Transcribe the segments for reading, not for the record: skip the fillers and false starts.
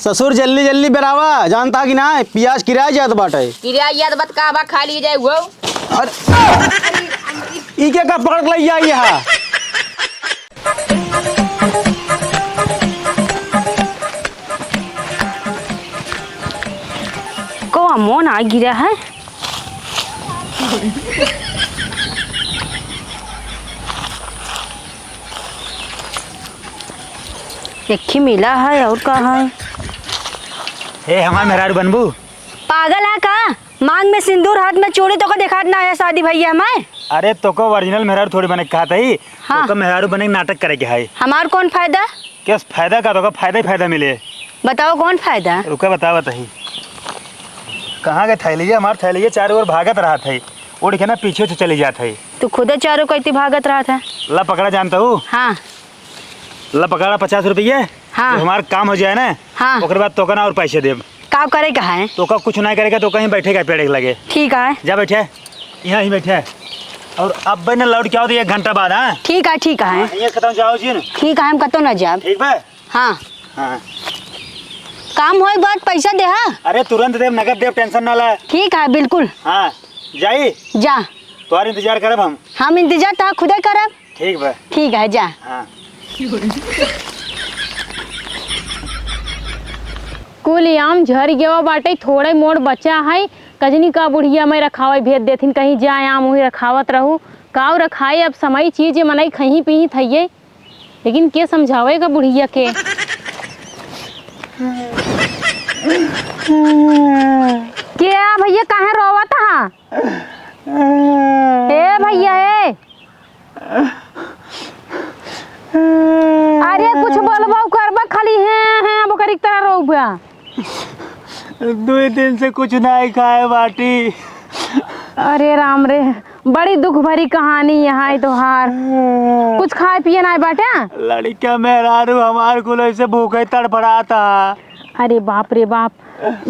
ससुर जल्दी जल्दी बेरावा जानता कि ना पियाज किराया जात बाटे किराया बत का बा खा ली जाए वो। ई के का पकड़ के लइया यहाँ को मोन आ गिरा है। एक ही मिला है और का है। हे हमार मेहरारू बनबू पागल है का? मांग में सिंदूर हाथ में चूड़ी तो को दिखात ना है शादी भैया मैं। अरे तो को ओरिजिनल मेहरारू थोड़ी बने कहा था ही। हाँ। तो मेहरारू बने के नाटक करे के है। हमार कौन फायदा? क्या फायदा का तो फायदा ही फायदा मिले। बताओ कौन फायदा? रुका बतावा तही कहाँ के थैलिया हमार थैलिया चारों ओर भागत रहा था उड़ के ना पीछे से चली जात है। तू खुद चारों को इतनी भागत रहा था। ला पकड़ा जानता हूँ। हाँ ला पकड़ा 50 रुपये। हाँ। हमारा काम हो जाए ना। हाँ। ओकर बाद तो ना और पैसे देब। का करे का है? तो का कुछ नहीं करेगा तो कहीं बैठेगा पेड़ के लगे। ठीक है जा बैठे यहाँ ही बैठे और अब बने लौट के आओ तो 1 घंटा बाद। हाँ ठीक है ठीक है ये खत्म जाओ जी ना। ठीक है हम कतो न जाब। ठीक बा। हाँ हाँ काम होए बाद पैसा दे। हाँ अरे तुरंत देव नगद देव टेंशन ना ला। ठीक है बिल्कुल। हाँ जाई जा तुम्हारा इंतजार करब हम इंतजार तो खुदे करब। ठीक बा। ठीक है जा। हाँ कुल आम झर गया बाटे थोड़े मोड़ बचा है कजनी का बुढ़िया में रखावे भेज देथिन कहीं जाए आम वही रखावत रहूँ काव रखाए अब समय चीज मनई खही पी थइये लेकिन के समझावेगा बुढ़िया के। क्या भैया काहे रोवत हा? ए भैया ए अरे कुछ बोलबो करबा खाली है बकरी तरह रोबा। 2 दिन से कुछ नहीं खाए बाटी। अरे राम रे बड़ी दुख भरी कहानी यहाँ है तोहार। कुछ खाए पिए ना बाटे? लड़का मेहरारू हमार कुल ऐसे भूखे तड़फड़ाता। अरे बाप रे बाप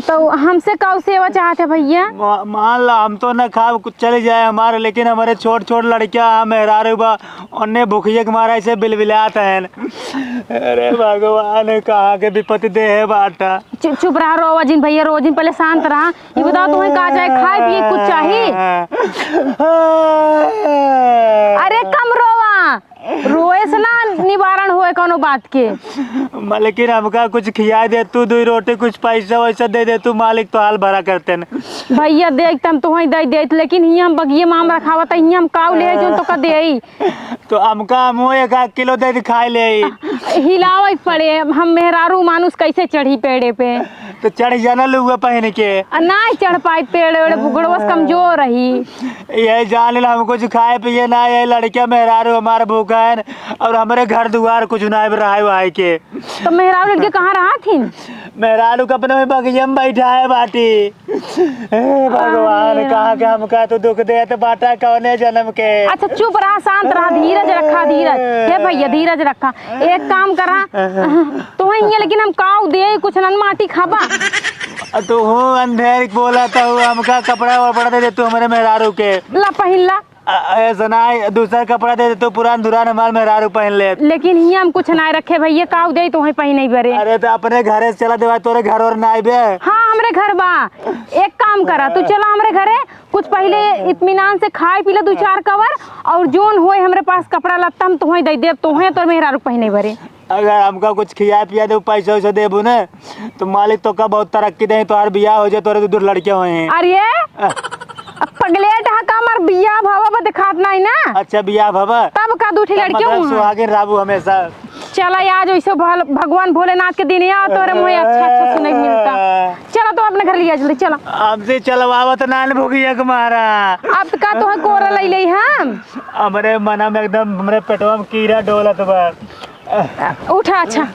तो हमसे कौ सेवा चाहते भैया? मान ला हम तो न खा कुछ चले जाए हमारे लेकिन हमारे छोट छोट लड़कियां मेहरारू बा उन्हें भूखिए के मारा ऐसे बिलबिलात है। अरे भगवान कहाँ के विपत्ति दे है बाटा। चुप रहा रोजिन भैया रोजिन पहले शांत रहा। ये बताओ तुम्हें कहा जाए खाए पिए कुछ चाहिए? अरे कम रोवा रोए से ना निवारण होए कोनो बात के। लेकिन हमका कुछ खिया दे तू 2 रोटी कुछ पैसा वैसा दे दे तू मालिक तो हाल भरा करते न। भैया देख तुम तो दे देत लेकिन हियां हम बगिए माम रखावत हियां हम काव ले जो तो का देई तो हमका मुँह 1 किलो दे खाए ले हिलावे पड़े। हम मेहरारू मानुस कैसे चढ़ी पेड़े पे? तो चढ़ जाना लुआ पहन के ना चढ़ पाए पेड़ वेड़ बुगड़वस कमजोर रही। ये जान ला हम कुछ खाए पिए ना ये लड़कियां मेहरारू हमारा भूखा है और हमारे घर दुआर कुछ ना रहा है के। तो मेहरारू लड़के कहाँ रहा थी? मेहरारू का अपने बगिया में बैठा है बाटी। भगवान कहाँ के हमका तो दुख दे तो बाटा कौने जन्म के। अच्छा चुप रहा शांत रहा धीरज रखा धीरज। हे भैया धीरज रखा। एक काम करा तो है लेकिन हम काव दे कुछ नन माटी खाबा। तो हूँ अंधेर बोला था हमका कपड़ा वपड़ा दे दे तू हमारे मेहरारू के। ला पहिला ऐसा ना दूसरा कपड़ा दे दे तो पुरान दुरान हमारे मेहरारू पहन ले। लेकिन हियां हम कुछ ना रखे भैया काव दे तो पहने बरे। अरे तो अपने घरे से चला देवा तोरे घर और ना आइबे। हाँ हमरे घर बा। एक काम करा तू चला हमरे घरे कुछ पहले इत्मीनान से खाए पी ले 2-4 कवर और जोन होए हमरे पास कपड़ा लत्ता हम तुम्हें दे देब तुम्हें तो मेहरारू पहने बरे। अगर हमका कुछ खिया पिया दे पैसा वैसा देबू ना तो मालिक तो का बहुत तरक्की दे तो बियाह हो जाए तोरे 2 लड़कियां हुए हैं। अरे पगलेट हा मर बियाह भावा दिखात नहीं ना। अच्छा बियाह भावा तब का 2 लड़कियां सुहागिन राबू हमेशा। चला आज वैसे भगवान भोलेनाथ के दिन या तोरे मुझे अच्छा सुने मिलता। चलो तो अपने घर लिया जल्दी चलो। हमसे चलवावत नान भूखिया के मारा। अब का तो कोरा ले हम हमरे मना में एकदम हमरे पेटवा में कीड़ा डोलत बा। उठा अच्छा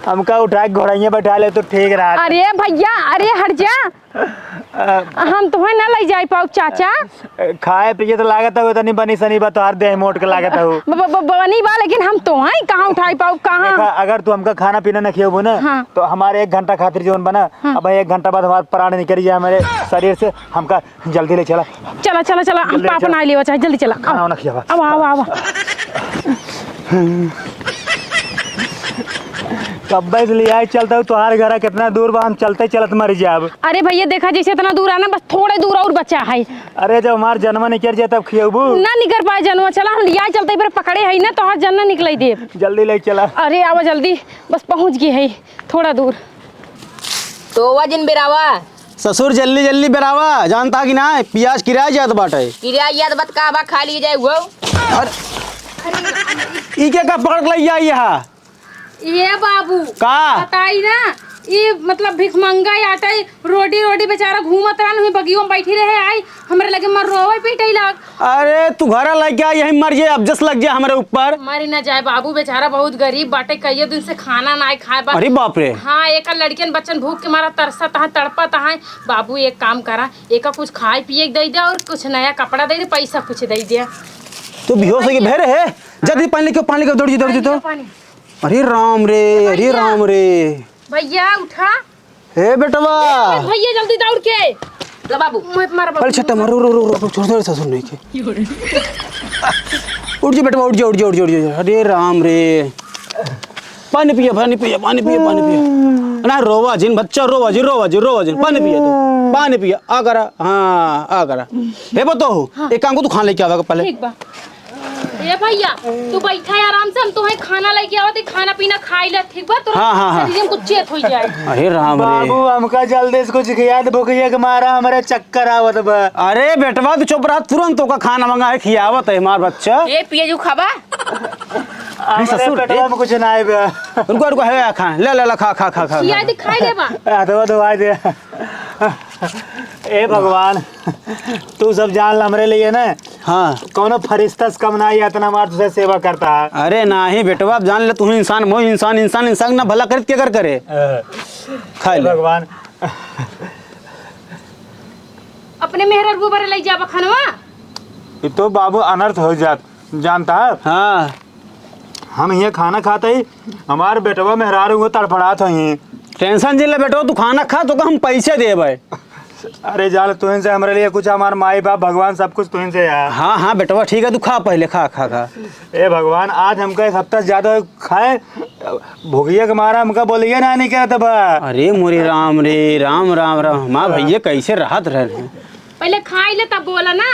हमका उठा के घोड़ैया बैठा ले तो ठीक रहा। अरे भैया अरे हट जा हम तुम्हें ना ले जाए पाऊ चाचा। खाए पिए तो लागत है तनी बनी सनी बा तोहार देह मोट के लागत है बनी बा लेकिन हम तो हैं कहाँ उठाई पाऊ कहाँ। अगर तू हमका खाना पीना न खियो ना। हाँ। तो हमारे 1 घंटा खातिर जीवन बना। हाँ। अब 1 घंटा बाद हमारे प्राण निकल जाए हमारे शरीर से हमका जल्दी ले चला। चला चला चला हम पापा ना लियो चाहे जल्दी चला। खाना ना खिया अब कब्बे से ले आई चलता हूँ तुम्हारे घर कितना दूर बा, हम चलते चलत मर जाब। अरे भैया देखा जैसे इतना दूर आना, बस थोड़े दूर और बच्चा है। अरे जब हमार जन्म निकल जाए तब खियबू ना निकल पाए जनवा, चला हम लिया चलते फिर पकड़े है ना तो जन्ना निकल दे। जल्दी ले चला। अरे आवा जल्दी, बस पहुँच गए है थोड़ा दूर। तो वजन बेरावा ससुर जल्दी जल्दी बेरावा, जानता कि ना प्याज किराया जात बाटे। किराया याद बत का बा खा ली जाए वो। ई के का पकड़ के ले यहाँ ये बाबू का बताई ना, ये मतलब भिखमंगा आटा रोडी रोडी बेचारा घूमत रहा नहीं, बगियों में बैठी रहे आई हमरे लगे मर रोवे पीटे लग। अरे तू घर लग गया यही मर जाए, अब जस लग जाए हमारे ऊपर। मरी ना जाए बाबू, बेचारा बहुत गरीब बाटे, कई दिन से खाना ना खाए बा। अरे बाप रे। हाँ एक लड़कियन बच्चन भूख के मारा तरसत है तड़पत है। बाबू एक काम करा, एक कुछ खाए पिए दे दे और कुछ नया कपड़ा दे दे, पैसा कुछ दे दे। तू बेहोश होके बह रहे, जल्दी पानी लेके पानी लेके दौड़ दौड़। अरे राम रे, अरे राम रे। भैया उठा, हे बेटवा भैया जल्दी दौड़ के लो बाबू मारा अरे छट्टा मारो, रो रो रो छोड़ छोड़ ससुर नहीं के। उठ जा बेटवा, उठ जा उठ जा उठ जा उठ जा। अरे राम रे, पानी पिया पानी पिया पानी पिया पानी पिया ना, रोवा जिन बच्चा रोवा जिन पानी पिया तो पानी पिया आ करा। हाँ आ करा। हे बताओ एक काम को तू खाना लेके आवा पहले। ठीक बा। ये भैया तू बैठा है आराम से, हम तुम्हें खाना लेके आवत, खाना पीना खाई ले, ठीक बा? तो शरीर में कुछ चेत हो जाए। अरे राम रे। बाबू हमका जल्दी इसको जिखियात भूखिया के मारा हमारे चक्कर आवत बा। अरे बेटवा तू चुप रहा, तुरंत तो का खाना मंगा है खियावत है हमार बच्चा। ये पिए जो खाबा ससुर पेटवा में कुछ ना आए बा। रुको रुको है खा, ले ले खा खा खा खा। खिया दे, खाई ले बा। दवा दवा दे। ए भगवान तू सब जान हमरे लिए ना। हाँ कौनो फरिश्ता से कम ना ही इतना मार तुझे सेवा करता है। अरे ना ही बेटवा जान ले, तू इंसान मो इंसान इंसान इंसान ना भला कर के करे। खा ले भगवान। अपने मेहर वो बरे ले जाबा खानवा। ये तो बाबू अनर्थ हो जात जानता है। हाँ हम ये खाना खाते ही हमारे बेटवा मेहरारू को तड़फड़ात हो। टेंशन जिले बेटो, तू खाना खा तो हम पैसे दे भाई। अरे जाल तुहिन से हमारे लिए कुछ, हमारे माई बाप भगवान सब कुछ तुहिन से यार। हाँ हाँ बेटवा ठीक है, तू खा पहले खा खा खा। ए भगवान आज हमको एक हफ्ता से ज्यादा खाए भूखिया के मारा हमका बोलिए ना नहीं क्या तब। अरे मोरे राम रे, राम राम राम। माँ भैया कैसे राहत रहे। पहले खाई ले तब बोला ना,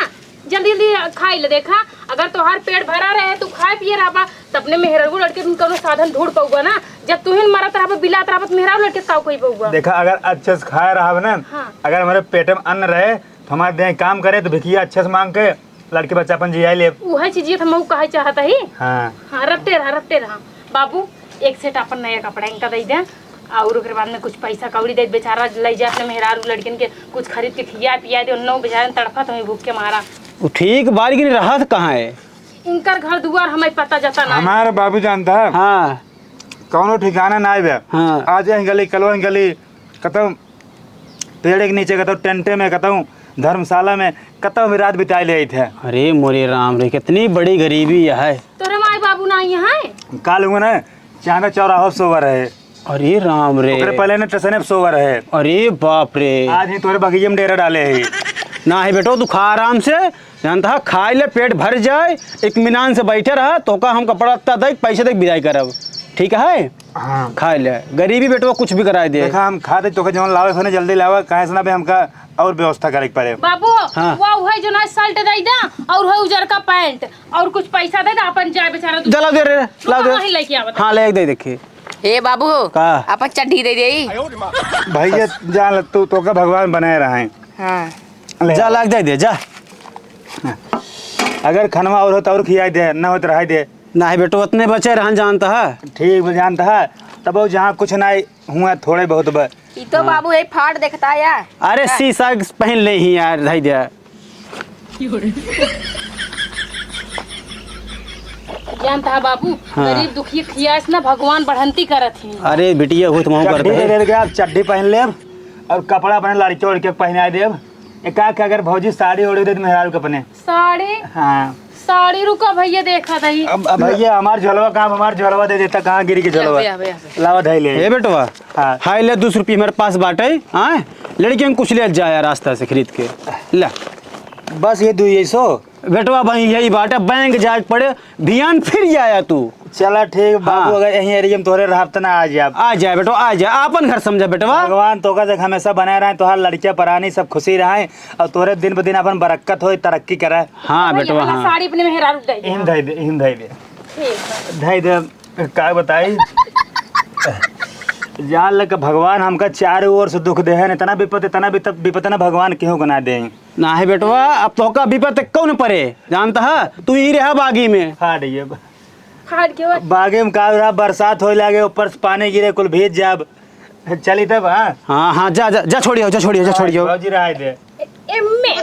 जल्दी जल्दी खाई ले। देखा अगर तोहार पेट भरा रहे तू खाए पिए रहा तब ने मेहरारू लड़के तुम कोनो साधन ढूंढ पाऊगा ना। जब तुहिन मरत रहा बिलात रहा मेहरारू लड़के ताऊ कोई पाऊगा। देखा अगर अच्छे से खाए रहा ना। हाँ। अगर हमारे पेट में अन्न रहे तो हमारे देह काम करे तो भिखिया अच्छे से मांग के लड़के बच्चा अपन जिया ले। वह चीज हम कहे चाहता ही। हाँ हाँ रखते रहा बाबू। एक सेट अपन नया कपड़ा इनका दे दे और उसके बाद में कुछ पैसा कौड़ी दे, बेचारा ले जाए अपने मेहरारू लड़किन के कुछ खरीद के खिया पिया दे। उन्नो बेचारे तड़फा तुम्हें भूख के मारा। ठीक बारी की राहत कहाँ है। इनकर घर दुआर हमें पता जाता ना। हमारे बाबू जानता है। हाँ कौनो ठिकाना ना है। हाँ। आज यहीं गली कलवा गली कतौ पेड़ के नीचे कतौ टेंटे में कतौ धर्मशाला में कतौ भी रात बिताई ले थे। अरे मोरे राम रे, कितनी बड़ी गरीबी यह है। तोरे माई बाबू ना यहाँ है। काल हुआ ना चांदा चौराहा सोवर है। अरे राम रे, पहले ना स्टेशन पे सोवर है। अरे बाप रे। आज ही तोरे बगीचे में डेरा डाले है। ना ही बेटो तू खा आराम से, जानता है खाए ले पेट भर जाए, इत्मीनान से बैठे रहा तो का हम कपड़ा लगता दे पैसे तक विदाई करब। ठीक है हाँ खा ले, गरीबी बेटो कुछ भी कराए दे। देखा हम खाते तो के जवन लावे फने जल्दी लावा काहे से ना बे हमका और व्यवस्था करे के पड़े। बाबू हाँ। वो है जो ना शर्ट दे दा और है उजर का पैंट और कुछ पैसा दे दा अपन जाए बेचारा। जला दे रे, ला दे। वहीं लेके आवत। हाँ ले दे देखिए। हे बाबू का अपन चड्ढी दे दे। भैया जान तू तो का भगवान बनाए रहे। हाँ जा लाग दे जा। अगर खनवा और हो तो और खियाई दे, न हो तो रह दे। ना ही बेटो उतने बचे रहन जानता है। ठीक जानता है तब वो जहाँ कुछ ना हुआ थोड़े बहुत बा। ई तो बाबू एक फाड़ देखता है यार। अरे शीशा पहन ले ही यार, धई दे। जानता है बाबू। हाँ। गरीब दुखी खियास ना भगवान बढ़ंती करत है। अरे बिटिया हो तुम कर चड्डी दे दे, आप चड्डी पहन लेब और कपड़ा अपने लड़के उड़के पहना देब। एक अगर भौजी साड़ी ओढ़ दे मेहरारू के अपने साड़ी। हाँ साड़ी रुका भैया देखा दही। अब भैया हमार झोलवा काम हमार झोलवा दे देता कहाँ गिरी के झोलवा लावा धई ले। हे बेटवा हाँ। हाई ले 200 रुपये मेरे पास बाटे। हाँ लड़कियों को कुछ ले जाया रास्ता से खरीद के ला। बस ये 200 बेटवा भाई यही बात है, बैंक जाए पड़े भियान फिर आया तू। चला ठीक बाबू, हाँ। अगर यहीं एरिया में तोरे रहत ना आ जाए। आ जाए बेटवा आ जाए, आपन घर समझा बेटवा। भगवान तोका जग हमेशा बनाए रहे, तोहार लड़कियां परानी सब खुशी रहे और तोरे दिन ब दिन अपन बरकत हो, तरक्की करे। हाँ बेटवा वाला हाँ। साड़ी अपने मेहरारू दे दे। इम धई दे, इम धई दे, ठीक धई दे। का बताई जान लग भगवान हमका चारों ओर से दुख दे है, इतना विपत ना भगवान केहू को ना दे। ना है बेटवा, अब तो का विपत कौन परे जानता है, तू ही रहा बागी में। फाट ये फाड़ के बागे में का रहा, बरसात होए लगे, ऊपर से पानी गिरे, कुल भीज जाब। चली तब। हाँ हाँ हाँ जा जा जा छोड़ियो, जा छोड़ियो, जा छोड़ियो। बाबूजी रहा दे, एम्मे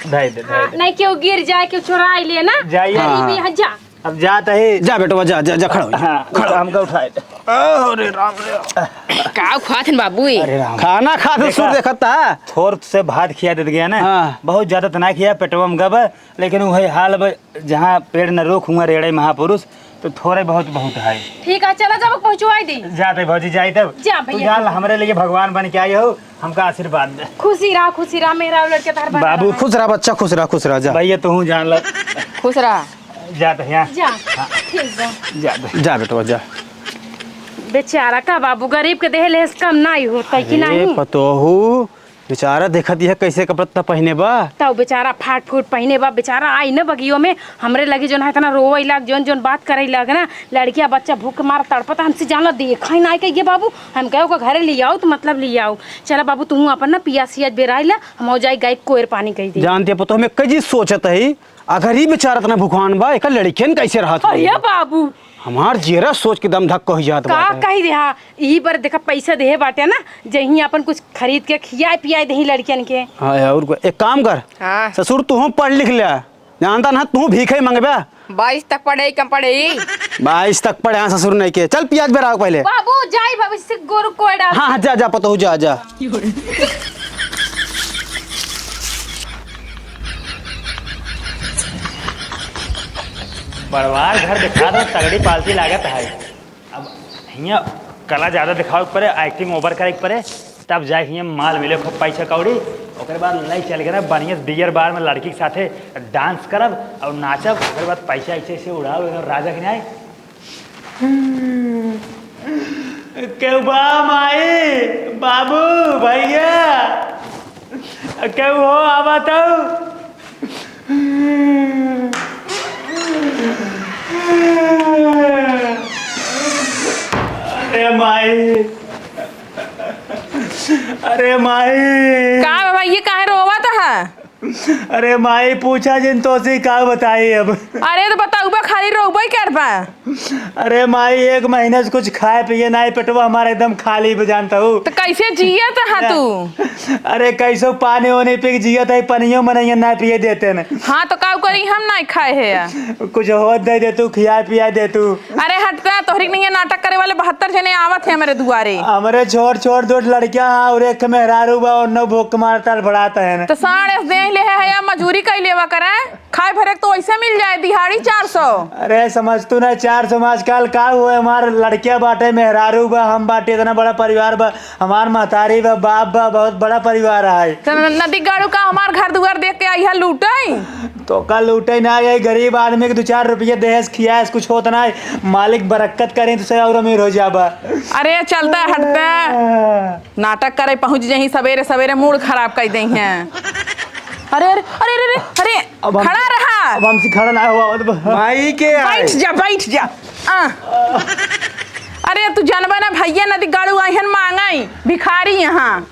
धई दे, धई दे। नहीं क्यों गिर जाए, क्यों चुरा ले ना। जाइए। गरीबी हाँ। यहाँ जा। अब जाता है। जा बेटवा जा जा जा, खड़ा हो जा। हाँ हमका उठाए दे। अरे राम रे, का खात बाबू अरे राम, खाना खा तो सुर देखता है। थोर से भात खिया दे गया ना। हाँ। बहुत ज्यादा तो ना खिया, पेटवा में गब, लेकिन वही हाल जहाँ पेड़ न रोक हुआ रेड़े महापुरुष, तो थोड़े बहुत है। ठीक है चला जब पहुँचवाई दी। जाते भौजी जाई तब। जा तू भैया। जान हमरे लिए भगवान बन के आई हो, हमका आशीर्वाद दे। खुशी रहा मेरा लड़के तार बना बाबू रहा। खुश रहा बच्चा, खुश रहा, खुश रहा। जा भैया तू जान ल। खुश रहा। जाते यहाँ। जा ठीक बा। जाते। जा बेटवा जा। बेचारा का बाबू गरीब के देह लेस कम नहीं होता कि नहीं। पतोहू बेचारा देखत है कैसे कपड़ा पहने बा। तब बेचारा फाट फूट पहने बा, बेचारा आई न बगियो में हमरे लगे जोन है इतना रोवे लाग, जोन जोन बात करे लाग ना, लड़किया बच्चा भूख मार तड़पता, हमसे जानला देखा ही ना कहिए बाबू, हम कहो का घरे ले आओ तो मतलब ले आओ। चला बाबू तू अपन ना पिया सिया बेराई ला, हम हो जाए गाय कोयर पानी कही दे। जानते पतो में कई सोचत है, अगर ही बेचारा इतना भुखान बा, एक लड़कियन कैसे रहत होई? अरे बाबू हमार जेरा सोच के दम धक कही जात का बाटे। कही दे, हाँ यही पर देखा पैसा दे बाटे ना, जही अपन कुछ खरीद के खियाए पियाए दही लड़कियन के। हाँ और एक काम कर, हाँ। ससुर तू पढ़ लिख लिया, जानता ना तू भीखे मंगबा। 22 तक पढ़े कम पढ़े। 22 तक पढ़े हाँ ससुर नहीं के। चल प्याज बेरा पहले। बाबू जाई भविष्य से गोरु कोई डाल। हाँ हाँ जा जा पतो जा जा। बड़वार घर दिखा दो, तगड़ी पालती लागत है। अब हियाँ कला ज्यादा दिखावे के पड़े, एक्टिंग ओवर करे के पड़े, तब जाए हियाँ माल मिले खूब पैसा कौड़ी। ओकर बाद लई चल गए बढ़िया बियर बार में लड़की के साथे डांस करब और नाचब। ओकर बाद पैसा ऐसे ऐसे उड़ाओ, एकदम राजा के न्याय। क्यों बा माई, बाबू, भैया क्यों हो, आवा तो। अरे माई, अरे माई, का बाबा ये काहे रोवा था है? अरे माई पूछा जिन तो से का बताई अब। अरे तो बताऊ बा खाली रोबई कर पा। अरे माई 1 महीने से कुछ खाए पिए नहीं, पेटवा हमारा एकदम खाली जानता हूँ। तो कैसे जिया था तू? अरे कैसो पानी होने पे जिया था, पनियो मनैया ना पिए देते न। हाँ तो का करी, हम नहीं खाए है यार। कुछ होत दे दे तू, खिया पिया दे तू। अरे हटता, तोहरी नहीं नाटक करे वाले 72 जने आवत है मेरे दुआरे। हमारे छोट छोट 2 लड़कियां और एक मेहरारू बा और 9 भूख मारता बढ़ाता है। तो साढ़े दे ले है या मजूरी कई लेवा करे, खाए भरे तो ऐसे मिल जाए दिहाड़ी 400। अरे समझ तू ना 400 आजकल का हुआ, हमार लड़कियां बाटे, मेहरारू बा, हम बाटे, इतना बड़ा परिवार बा, हमार महतारी बा, बाप बा, बहुत बड़ा परिवार है। तो नदी गाड़ू का हमार घर दुआर देख के आई है लूटाई। तो कल लूटे ना गई, गरीब आदमी के 2-4 रुपये देहस खिया, कुछ होता ना, मालिक बरकत करें तो से और अमीर हो जाबा। अरे चलता हटता, नाटक करे पहुंच जाही सवेरे सवेरे, मूड खराब कर दी हैं। अरे अरे अरे अरे अरे अब खड़ा रहा। अब हमसे खड़ा ना हुआ माई के बैठ जा बैठ जा। अरे तू जानबा ना भैया नदी गाड़ू आइहन मांगाई भिखारी यहाँ।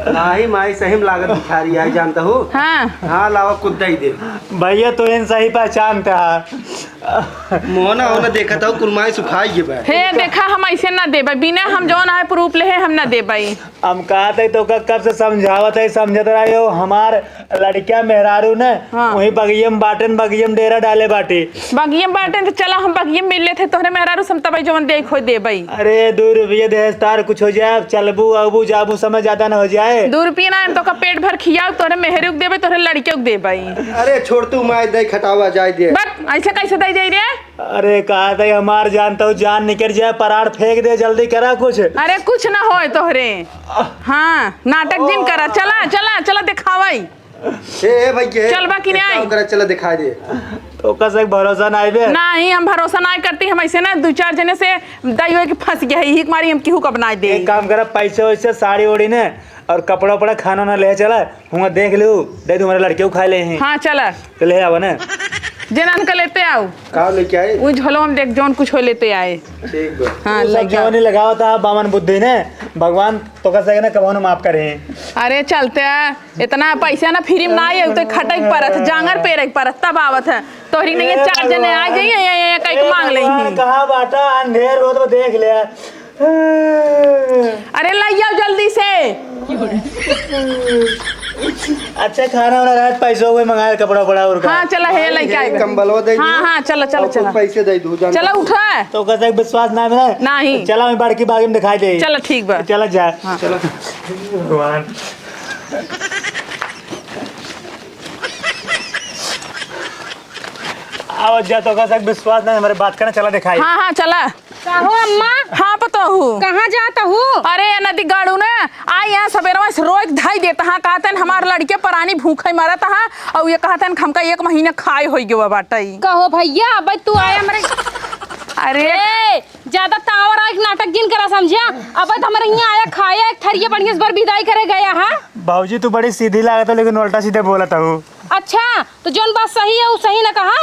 नाही माई सही में लागत भिखारी आई जानता हूँ। हाँ हाँ लावा कुद्दा ही दे। भैया तो इन सही पहचानता है। मोहना होना देखा था कुलमाई सुखाई के बा। हे देखा हम ऐसे ना देबै, बिना हम जौन है प्रूफ ले हम ना देबै। हम कहा थे तो कब से समझावत है, समझत रहे हो। हमार लड़किया मेहरारू ने हाँ। वही बगियम बाटन, बगियम डेरा डाले बाटे। बगियम बाटे तो चला हम बगियम मिल लेते, तोहरे मेहरारू समतबै जौन देखो देबै। अरे 2 रुपये देहस तार कुछ हो जाए, चलबू अबू जाबू समय ज्यादा ना हो जाए। 2 रुपये ना तो का पेट भर खियाओ, तोहरे मेहरू के देबै, तोहरे लड़कियों के देबै। अरे छोड़ तू माई दे खटावा जाए दे। बट ऐसे कैसे दे जाई रे? अरे कहा था हमार जानता हूँ, जान निकल जाए, परार फेंक दे, जल्दी करा कुछ। अरे कुछ ना होए तोहरे। हाँ नाटक जिन करा, चला चला चला दिखावाई। ए भैया चल बा कि नहीं आई? करा चला दिखा दे। तो कसक भरोसा नहीं बे। नहीं हम भरोसा नहीं करती, हम ऐसे ना 2-4 जने से दाई हुए कि फंस गया ही मारी हम केहू का बना दे। एक काम करा, पैसे वैसे साड़ी ओड़ी ने और कपड़ा उपड़ा खाना ना ले चला हुआ देख लू दे तुम्हारे लड़के को खा ले हैं। हाँ चला तो ले आवा ना जेनान का लेते आओ का लेके आए? वो झोलो हम देख जौन कुछ हो लेते आए। ठीक बा। हाँ सब लग जो नहीं लगावा था बामन बुद्धि ने भगवान तो कसक ना कबो माफ करे हैं। अरे चलते हैं इतना पैसा ना फ्री में ना आए तो खटक परत जांगर पेरे परत तब आवत है तोहरी नहीं 4 जने आ जाइए कहीं मांग ले कहाँ बाटा अंधेर हो तो देख लिया। अरे लाई आओ जल्दी से। अच्छा खाना वाना रात पैसों को मंगाया कपड़ा पड़ा और हाँ चला है लेके आएगा कंबलवा दे। हाँ हाँ चलो चलो और चलो पैसे दे दू जान। चलो उठा तो कसक विश्वास ना मिला नहीं। चला मैं बाड़की बागी में दिखाई दे। चलो ठीक बा चला जा चलो भगवान। आवाज जा तो कसक विश्वास नहीं हमारे बात करना चला दिखाई। हाँ हाँ चला कहो अम्मा हाँ पता हूँ कहाँ जाता हूँ? अरे नदी गाड़ू ने आई यहाँ सवेरे में रोज धाई देता हाँ कहते हमार लड़के परानी भूखे मरत हाँ और ये कहते हमका 1 महीने खाए हो गए बाटा। कहो भैया अब तू आया मेरे अरे ज्यादा तावर आए नाटक जिन करा समझा। अब हमारे यहाँ आया खाया एक थरिया बढ़िया से बार विदाई करे गया। हाँ भाजी तू बड़ी सीधी लागत लेकिन उल्टा सीधे बोला था। अच्छा तो जोन बात सही है वो सही ना कहा।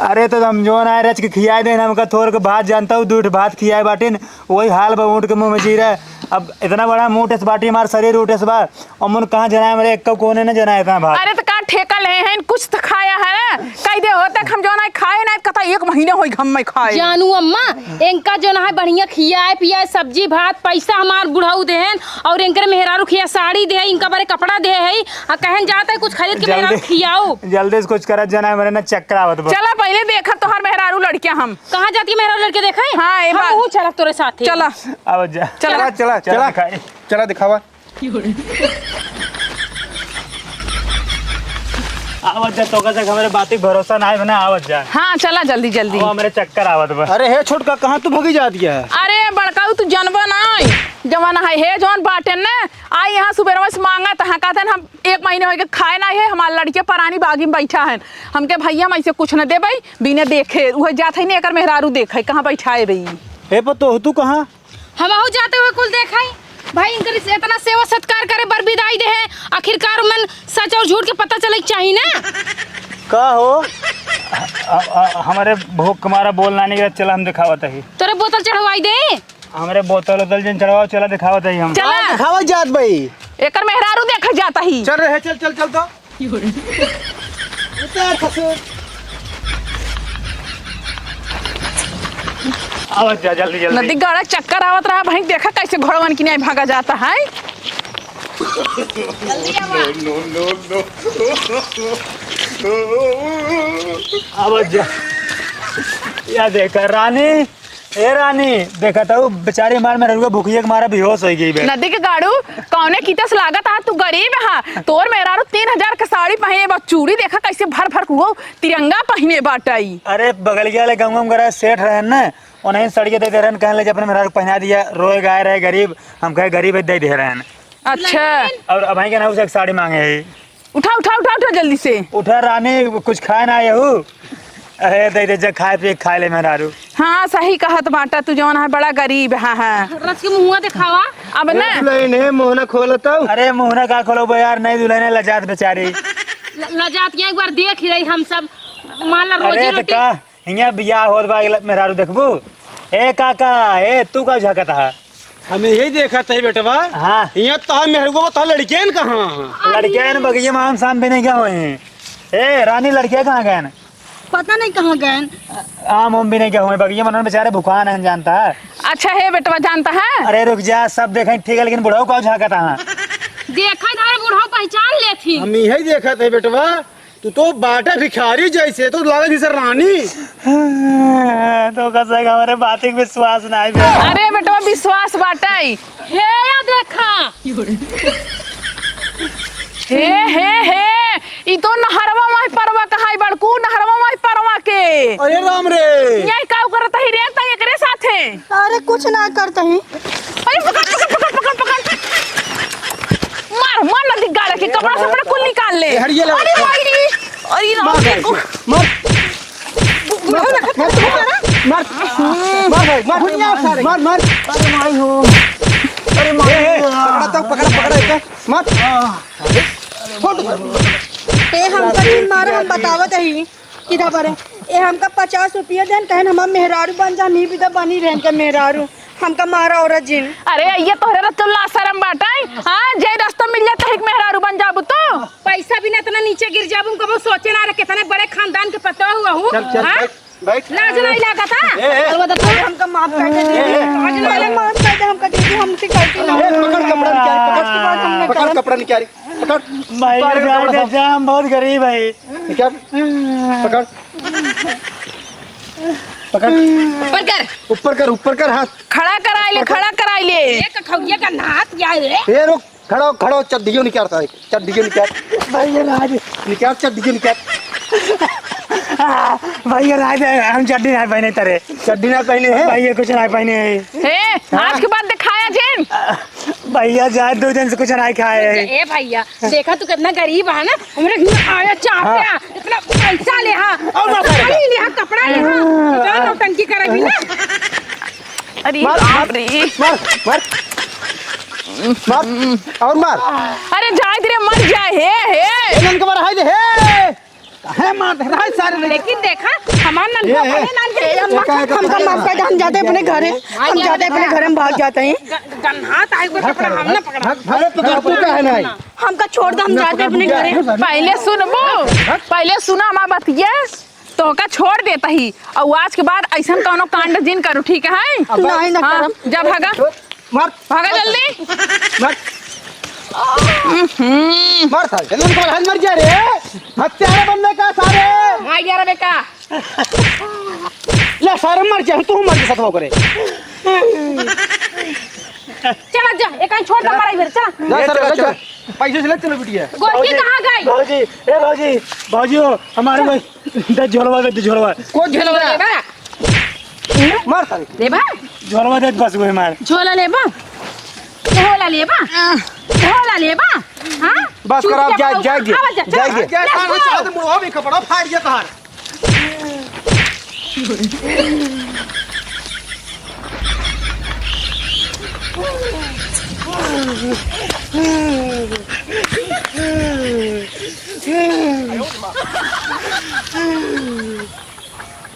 अरे तो हम जो ना रच के खियाए दे हमका थोड़ के भात जानता हूँ 2 भात खियाए बाटिन वही हाल बा ऊँट के मुँह में जी रहा है। अब इतना बड़ा मुँह टेस बाटी हमारा शरीर उठे से बा और मुन कहाँ जनाए मेरे एक कोने ने जनाए इतना भात। अरे तो कहाँ ठेका ले हैं कुछ तो खाया है कई दे होता हम जो ना खाए ना कथा 1 महीने हो हम में खाए। जानू अम्मा इनका जो ना बढ़िया खियाए पियाए सब्जी भात पैसा हमार बुढ़ाऊ देहन और इनकर मेहरारू खिया साड़ी दे इनका बारे कपड़ा दे है और कहन जाता है कुछ खरीद के मेहरारू खियाओ। जल्दी से कुछ करत जनाए मेरे ना चक्कर आवत बा। चला पहले देखा तो हर मेहरारू लड़कियां हम कहाँ जाती है मेहरारू लड़के देखा है? हाँ, ये बात- हम चला तोरे साथ चला आवाज जा चला चला चला चला चला दिखावा। आवाज जा तो कसक हमारे बाती भरोसा ना है बना आवाज जा। हाँ चला जल्दी जल्दी। वो मेरे चक्कर आवत बा। अरे हे छोटका कहाँ तू भगी जाती है? अरे बड़काऊ तू जनबा नहीं जवाना है हे जौन बाटन ने आई यहाँ सुबह में मांगा तहाँ कहते हम 1 महीने हो गए खाए ना है हमारे लड़के परानी बागी में बैठा है हमके भैया हम ऐसे कुछ न दे भाई बिना देखे वह जाते ही नहीं एक मेहरारू देखे कहाँ बैठाए भाई। हे पतो तू कहाँ? हम आहू जाते हुए कुल देखा है भाई इनकर इतना सेवा सत्कार करे बर विदाई दे है आखिरकार मन सच और झूठ के पता चले चाहिए ना। का हो हमारे भूख हमारा बोलना नहीं चला हम दिखावत है तोरे बोतल चढ़वाई दे। हमारे बोतल उतल जिन चढ़ाओ चला दिखावत है हम। चला खावा जात भाई। एक मेहरारू देखा जाता ही। चल रहे चल चल चल तो आवाज जा जल्दी जल्दी। नदी गाड़ा चक्कर आवत रहा भाई देखा कैसे घोड़वन की नहीं भागा जाता है। आवाज जा या देखा रानी ए रानी देखा था वो बेचारी मार में रुका भूखिए के मारा बेहोश हो गई बे। नदी के गाड़ू कौने कीतस लागत हा तू गरीब हा तोर मेहरारू 3000 के साड़ी पहने बा चूड़ी देखा कैसे भर भर हुआ तिरंगा पहने बाटाई। अरे बगल गया ले गंगम करा सेठ रहे न उन्हें सड़के दे रहे कहने लगे अपने मेहरारू पहना दिया रोए गाय रहे गरीब हम कहे गरीब दे दे रहे हैं। अच्छा और अब के ना उसे एक साड़ी मांगे है। उठा उठा उठा उठा जल्दी से उठा रानी कुछ खाए ना आए हूँ। अरे दे दे जब खाए पिए खा ले मेहरारू। हाँ सही कहत बाटा तू जौन है बड़ा गरीब है हाँ। रस के मुँह दिखावा अब न दुल्हन मोहना खोलता हूँ। अरे मुहना का खोलो बे यार नहीं दुल्हन लजात बेचारी। लजात एक बार देख रही हम सब मान ला रोजी अरे तो रोटी। का हिया बियाह होत बा मेहरारू देखबू ए काका ए तू का झकत है। हमें यही देखा था बेटवा। हाँ यहाँ तो मेहरगो तो लड़कियन कहाँ? लड़कियां ने बगिया में हम शाम भी नहीं क्या हुए हैं। ए रानी लड़कियां कहाँ गए? पता नहीं कहाँ गए। आम हम भी नहीं क्या हुए बगिया में बेचारे भुखान है जानता है। अच्छा है बेटवा जानता है। अरे रुक जा सब देखें ठीक है लेकिन बुढ़ाऊ का झकता है। देखा धारे बुढ़ाऊ पहचान लेथी। हम यही देखा था बेटवा तू तो बाटा भिखारी जैसे तो लगा जैसे रानी। तो कैसे हमारे बात की विश्वास नहीं बे। अरे बेटवा विश्वास बाटाई हे या देखा हे ई तो नहरवा माई परवा कहाई बड़कू नहरवा माई परवा के। अरे राम रे यही काऊ करत ही रे ता एकरे साथे। अरे कुछ ना करता ही। अरे पकड़ पकड़ पकड़ पकड़ पकड़ मार मार नदी गाड़ा के कपड़ा सपड़ा कुल निकाल ले। हड़िए ले। अरे भाई अरे मार भाई, मार मार भाई, मार मार। अरे मार पकड़ा तो पकड़ा इतना मार। ए हमका जिन मारा हम बतावत ही किधा पर ए हमका 50 रुपया देन कहन हम मेहरारू बन जा मी भी तो बनी रहन के मेहरारू हमका मारा औरत जिन। अरे ये तोहरे रस्तो ला शरम बाटाई। हां जे रास्ता मिल जाता है मेहरारू बन जाबू तो पैसा भी ना इतना नीचे गिर जाबू कबो सोचे ना रे कितने बड़े खानदान के पता हुआ हूं। हां बैठ लाज नहीं लागत है। अलवा तो हमका माफ कर दे आज वाले माफ कर दे हमका दीदी हमसे गलती ना पकड़ कपड़ा निकाल, पकड़ कपड़ा निकाल, पकड़ भाई जा हम बहुत गरीब है। निकाल, पकड़ पकड़ ऊपर कर हाथ। खड़ा कराई ले एक खौया का नाथ या रे। ए रुक, खड़ो चड्डियों निकाल सारे, चड्डियों निकाल भाई, ये राज निकाल, चड्डियों निकाल भाई ये राज हम चड्डी नहीं पहने तेरे, चड्डी ना पहने हैं भाई ये कुछ नहीं पहने है। आज के बाद दिखाया जिन भैया जा 2 दिन से कुछ नहीं खाए है। ए भैया देखा तू कितना गरीब है ना हमरे घर आया चाहता इतना पैसा ले हां और ले हां कपड़ा ले हां इतना नौटंकी करे भी ना। अरे मार और मार। अरे जाए तेरे मर जाए हे नन के मार हाय दे है मार दे राय सारे। लेकिन देखा हमार ननका बने नान के हमका माफ कर दे हम जाते अपने घरे हम जाते अपने घर में भाग जाते हैं गन्हात आए को कपड़ा हम ना पकड़ा अरे तू का है नहीं हमका छोड़ दे हम जाते अपने घरे। पहले सुना हमार बतिया तो का छोड़ देता ही और आज के बाद ऐसा कोनो कांड जिन करू ठीक है। नहीं ना करम जा भागा मार जल्दी मार सारे नन के मार मर जा रे हत्यारे बंदे का सारे भाई यार बेका ले सारे मर जा तू मर के साथ हो करे। चला जा एक छोड़ दे मारा इधर चला जा सारे पैसे से ले चलो बिटिया। गोटी कहां गई भाजी भाजी हमारे में दे झोलवा कौन झेलवा मार सारे लेबा झोलवा दे बस गए मार झोला लेबा हां बस कर आप जाएगी चल मुंह भी कपड़ा फाड़ गया तहार।